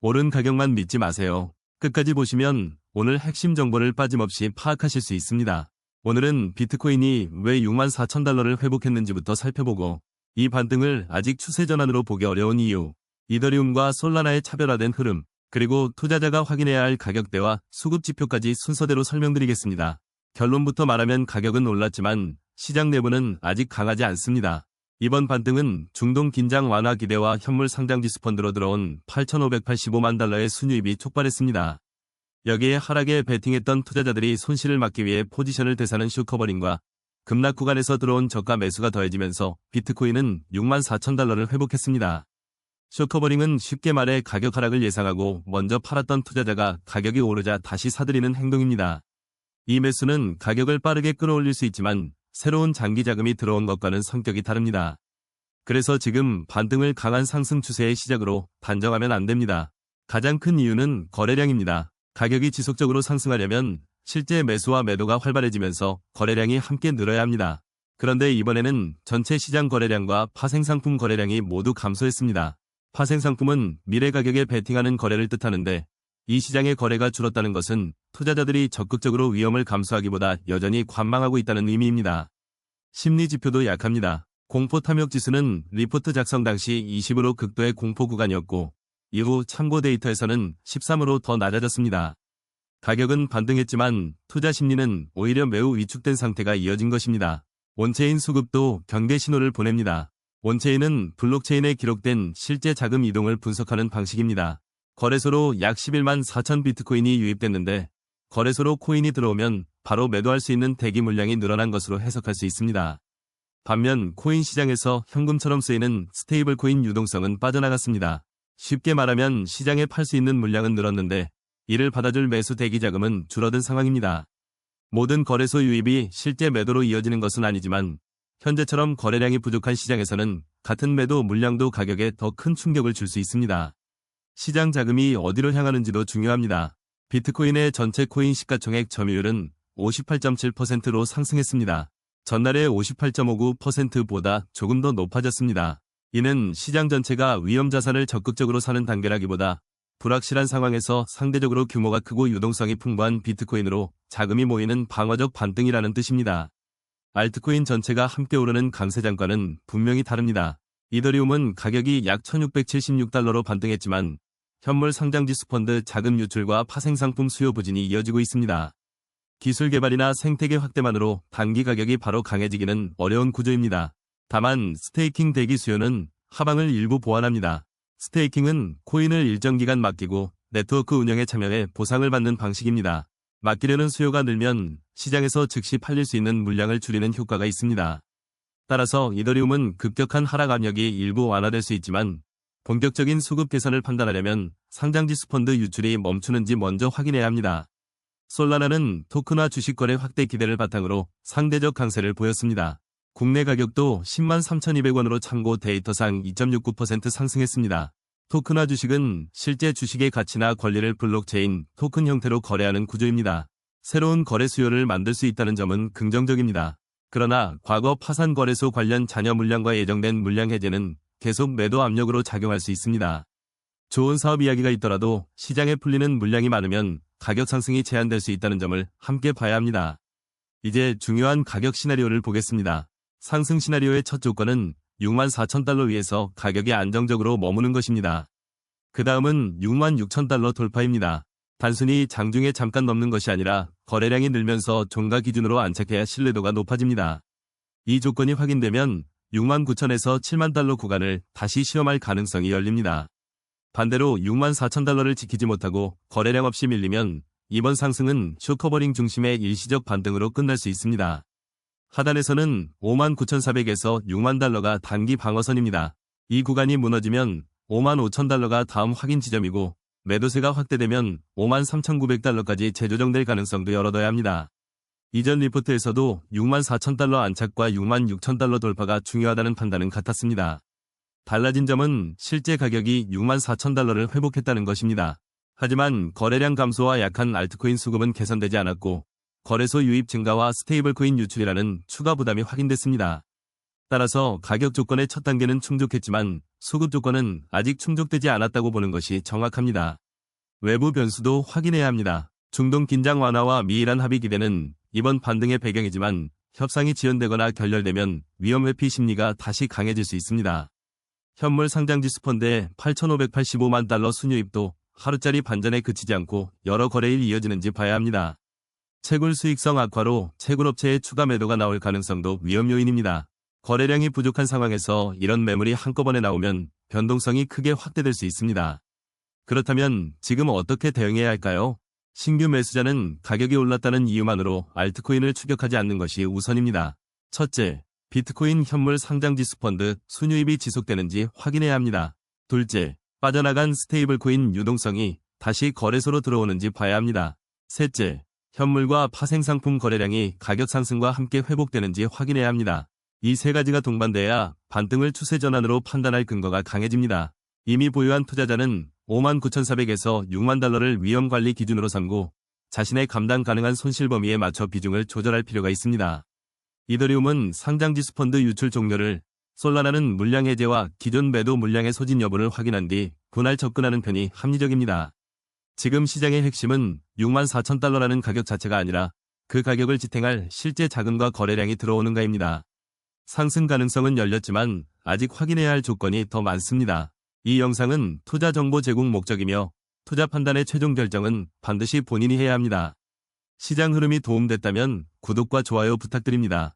오른 가격만 믿지 마세요. 끝까지 보시면 오늘 핵심 정보를 빠짐없이 파악하실 수 있습니다. 오늘은 비트코인이 왜 64,000달러를 회복했는지부터 살펴보고 이 반등을 아직 추세 전환으로 보기 어려운 이유, 이더리움과 솔라나의 차별화된 흐름, 그리고 투자자가 확인해야 할 가격대와 수급 지표까지 순서대로 설명드리겠습니다. 결론부터 말하면 가격은 올랐지만 시장 내부는 아직 강하지 않습니다. 이번 반등은 중동 긴장 완화 기대와 현물 상장지수 펀드로 들어온 8,585만 달러의 순유입이 촉발했습니다. 여기에 하락에 베팅했던 투자자들이 손실을 막기 위해 포지션을 되사는 쇼커버링과 급락 구간에서 들어온 저가 매수가 더해지면서 비트코인은 64,000달러를 회복했습니다. 쇼커버링은 쉽게 말해 가격 하락을 예상하고 먼저 팔았던 투자자가 가격이 오르자 다시 사들이는 행동입니다. 이 매수는 가격을 빠르게 끌어올릴 수 있지만 새로운 장기 자금이 들어온 것과는 성격이 다릅니다. 그래서 지금 반등을 강한 상승 추세의 시작으로 단정하면 안 됩니다. 가장 큰 이유는 거래량입니다. 가격이 지속적으로 상승하려면 실제 매수와 매도가 활발해지면서 거래량이 함께 늘어야 합니다. 그런데 이번에는 전체 시장 거래량과 파생상품 거래량이 모두 감소했습니다. 파생상품은 미래 가격에 베팅하는 거래를 뜻하는데 이 시장의 거래가 줄었다는 것은 투자자들이 적극적으로 위험을 감수하기보다 여전히 관망하고 있다는 의미입니다. 심리 지표도 약합니다. 공포 탐욕 지수는 리포트 작성 당시 20으로 극도의 공포 구간이었고 이후 참고 데이터에서는 13으로 더 낮아졌습니다. 가격은 반등했지만 투자 심리는 오히려 매우 위축된 상태가 이어진 것입니다. 온체인 수급도 경계 신호를 보냅니다. 온체인은 블록체인에 기록된 실제 자금 이동을 분석하는 방식입니다. 거래소로 약 11만 4천 비트코인이 유입됐는데 거래소로 코인이 들어오면 바로 매도할 수 있는 대기 물량이 늘어난 것으로 해석할 수 있습니다. 반면 코인 시장에서 현금처럼 쓰이는 스테이블 코인 유동성은 빠져나갔습니다. 쉽게 말하면 시장에 팔 수 있는 물량은 늘었는데 이를 받아줄 매수 대기 자금은 줄어든 상황입니다. 모든 거래소 유입이 실제 매도로 이어지는 것은 아니지만 현재처럼 거래량이 부족한 시장에서는 같은 매도 물량도 가격에 더 큰 충격을 줄 수 있습니다. 시장 자금이 어디로 향하는지도 중요합니다. 비트코인의 전체 코인 시가총액 점유율은 58.7%로 상승했습니다. 전날의 58.59%보다 조금 더 높아졌습니다. 이는 시장 전체가 위험 자산을 적극적으로 사는 단계라기보다 불확실한 상황에서 상대적으로 규모가 크고 유동성이 풍부한 비트코인으로 자금이 모이는 방어적 반등이라는 뜻입니다. 알트코인 전체가 함께 오르는 강세장과는 분명히 다릅니다. 이더리움은 가격이 약 1,676달러로 반등했지만 현물 상장지수 펀드 자금 유출과 파생상품 수요 부진이 이어지고 있습니다. 기술 개발이나 생태계 확대만으로 단기 가격이 바로 강해지기는 어려운 구조입니다. 다만 스테이킹 대기 수요는 하방을 일부 보완합니다. 스테이킹은 코인을 일정 기간 맡기고 네트워크 운영에 참여해 보상을 받는 방식입니다. 맡기려는 수요가 늘면 시장에서 즉시 팔릴 수 있는 물량을 줄이는 효과가 있습니다. 따라서 이더리움은 급격한 하락 압력이 일부 완화될 수 있지만 본격적인 수급 개선을 판단하려면 상장지수 펀드 유출이 멈추는지 먼저 확인해야 합니다. 솔라나는 토큰화 주식 거래 확대 기대를 바탕으로 상대적 강세를 보였습니다. 국내 가격도 10만 3,200원으로 참고 데이터상 2.69% 상승했습니다. 토큰화 주식은 실제 주식의 가치나 권리를 블록체인, 토큰 형태로 거래하는 구조입니다. 새로운 거래 수요를 만들 수 있다는 점은 긍정적입니다. 그러나 과거 파산 거래소 관련 잔여 물량과 예정된 물량 해제는 계속 매도 압력으로 작용할 수 있습니다. 좋은 사업 이야기가 있더라도 시장에 풀리는 물량이 많으면 가격 상승이 제한될 수 있다는 점을 함께 봐야 합니다. 이제 중요한 가격 시나리오를 보겠습니다. 상승 시나리오의 첫 조건은 64,000달러 위에서 가격이 안정적으로 머무는 것입니다. 그 다음은 66,000달러 돌파입니다. 단순히 장중에 잠깐 넘는 것이 아니라 거래량이 늘면서 종가 기준으로 안착해야 신뢰도가 높아집니다. 이 조건이 확인되면 69,000에서 7만 달러 구간을 다시 시험할 가능성이 열립니다. 반대로 64,000달러를 지키지 못하고 거래량 없이 밀리면 이번 상승은 쇼커버링 중심의 일시적 반등으로 끝날 수 있습니다. 하단에서는 59,400에서 6만 달러가 단기 방어선입니다. 이 구간이 무너지면 55,000달러가 다음 확인 지점이고 매도세가 확대되면 53,900달러까지 재조정될 가능성도 열어둬야 합니다. 이전 리포트에서도 64,000달러 안착과 66,000달러 돌파가 중요하다는 판단은 같았습니다. 달라진 점은 실제 가격이 64,000달러를 회복했다는 것입니다. 하지만 거래량 감소와 약한 알트코인 수급은 개선되지 않았고 거래소 유입 증가와 스테이블코인 유출이라는 추가 부담이 확인됐습니다. 따라서 가격 조건의 첫 단계는 충족했지만 수급 조건은 아직 충족되지 않았다고 보는 것이 정확합니다. 외부 변수도 확인해야 합니다. 중동 긴장 완화와 미이란 합의 기대는 이번 반등의 배경이지만 협상이 지연되거나 결렬되면 위험 회피 심리가 다시 강해질 수 있습니다. 현물 상장지수 펀드의 8,585만 달러 순유입도 하루짜리 반전에 그치지 않고 여러 거래일 이어지는지 봐야 합니다. 채굴 수익성 악화로 채굴업체의 추가 매도가 나올 가능성도 위험 요인입니다. 거래량이 부족한 상황에서 이런 매물이 한꺼번에 나오면 변동성이 크게 확대될 수 있습니다. 그렇다면 지금 어떻게 대응해야 할까요? 신규 매수자는 가격이 올랐다는 이유만으로 알트코인을 추격하지 않는 것이 우선입니다. 첫째, 비트코인 현물 상장지수 펀드 순유입이 지속되는지 확인해야 합니다. 둘째, 빠져나간 스테이블코인 유동성이 다시 거래소로 들어오는지 봐야 합니다. 셋째, 현물과 파생상품 거래량이 가격 상승과 함께 회복되는지 확인해야 합니다. 이 세 가지가 동반돼야 반등을 추세 전환으로 판단할 근거가 강해집니다. 이미 보유한 투자자는 59,400에서 6만 달러를 위험관리 기준으로 삼고 자신의 감당 가능한 손실 범위에 맞춰 비중을 조절할 필요가 있습니다. 이더리움은 상장지수 펀드 유출 종료를, 솔라나는 물량 해제와 기존 매도 물량의 소진 여부를 확인한 뒤 분할 접근하는 편이 합리적입니다. 지금 시장의 핵심은 64,000달러라는 가격 자체가 아니라 그 가격을 지탱할 실제 자금과 거래량이 들어오는가입니다. 상승 가능성은 열렸지만 아직 확인해야 할 조건이 더 많습니다. 이 영상은 투자 정보 제공 목적이며 투자 판단의 최종 결정은 반드시 본인이 해야 합니다. 시장 흐름이 도움됐다면 구독과 좋아요 부탁드립니다.